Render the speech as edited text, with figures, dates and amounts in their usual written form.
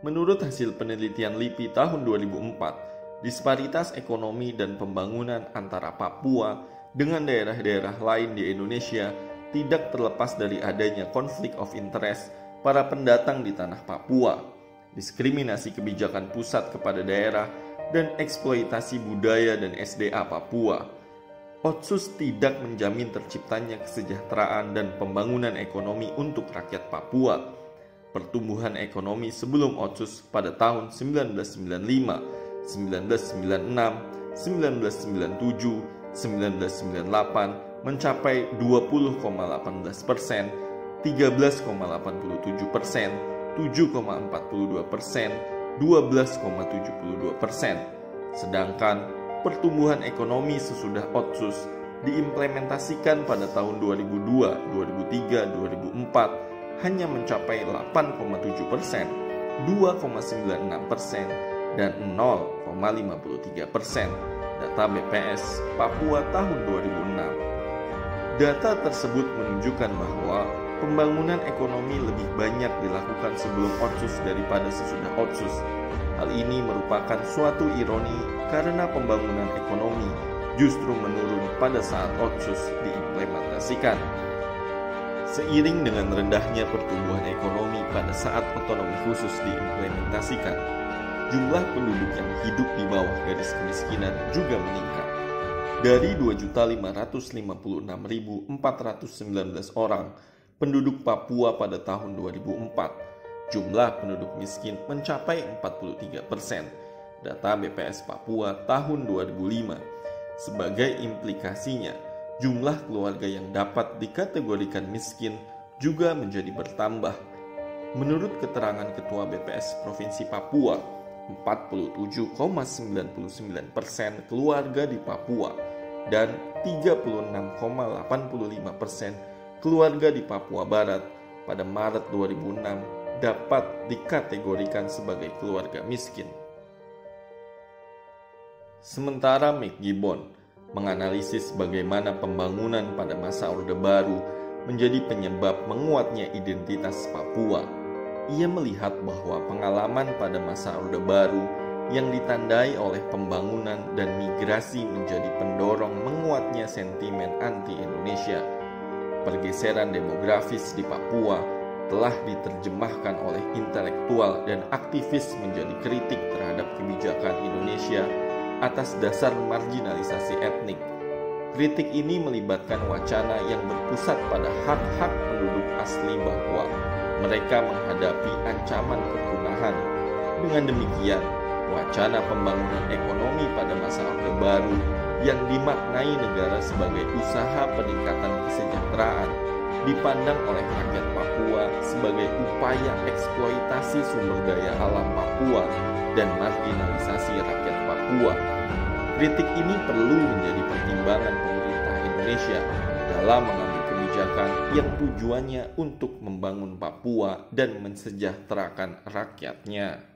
Menurut hasil penelitian LIPI tahun 2004, disparitas ekonomi dan pembangunan antara Papua dengan daerah-daerah lain di Indonesia tidak terlepas dari adanya konflik of interest para pendatang di tanah Papua, diskriminasi kebijakan pusat kepada daerah, dan eksploitasi budaya dan SDA Papua. Otsus tidak menjamin terciptanya kesejahteraan dan pembangunan ekonomi untuk rakyat Papua. Pertumbuhan ekonomi sebelum Otsus pada tahun 1995, 1996, 1997, 1998 mencapai 20,18%, 13,87%, 7,42%, 12,72%. Sedangkan pertumbuhan ekonomi sesudah Otsus diimplementasikan pada tahun 2002, 2003, 2004 hanya mencapai 8,7%, 2,96%, dan 0,53%. Data BPS Papua tahun 2006. Data tersebut menunjukkan bahwa pembangunan ekonomi lebih banyak dilakukan sebelum Otsus daripada sesudah Otsus. Hal ini merupakan suatu ironi karena pembangunan ekonomi justru menurun pada saat Otsus diimplementasikan. Seiring dengan rendahnya pertumbuhan ekonomi pada saat otonomi khusus diimplementasikan, jumlah penduduk yang hidup di bawah garis kemiskinan juga meningkat. Dari 2.556.419 orang penduduk Papua pada tahun 2004, jumlah penduduk miskin mencapai 43%, data BPS Papua tahun 2005. Sebagai implikasinya, jumlah keluarga yang dapat dikategorikan miskin juga menjadi bertambah. Menurut keterangan Ketua BPS Provinsi Papua, 47,99% keluarga di Papua dan 36,85% keluarga di Papua Barat pada Maret 2006 dapat dikategorikan sebagai keluarga miskin. Sementara McGibbon menganalisis bagaimana pembangunan pada masa Orde Baru menjadi penyebab menguatnya identitas Papua. Ia melihat bahwa pengalaman pada masa Orde Baru yang ditandai oleh pembangunan dan migrasi menjadi pendorong menguatnya sentimen anti-Indonesia. Pergeseran demografis di Papua telah diterjemahkan oleh intelektual dan aktivis menjadi kritik terhadap kebijakan Indonesia atas dasar marginalisasi etnik. Kritik ini melibatkan wacana yang berpusat pada hak-hak penduduk asli bahwa mereka menghadapi ancaman kepunahan. Dengan demikian, wacana pembangunan ekonomi pada masa Orde Baru yang dimaknai negara sebagai usaha peningkatan kesejahteraan dipandang oleh rakyat Papua sebagai upaya eksploitasi sumber daya alam Papua dan marginalisasi rakyat Papua. Kritik ini perlu menjadi pertimbangan pemerintah Indonesia dalam mengambil kebijakan yang tujuannya untuk membangun Papua dan mensejahterakan rakyatnya.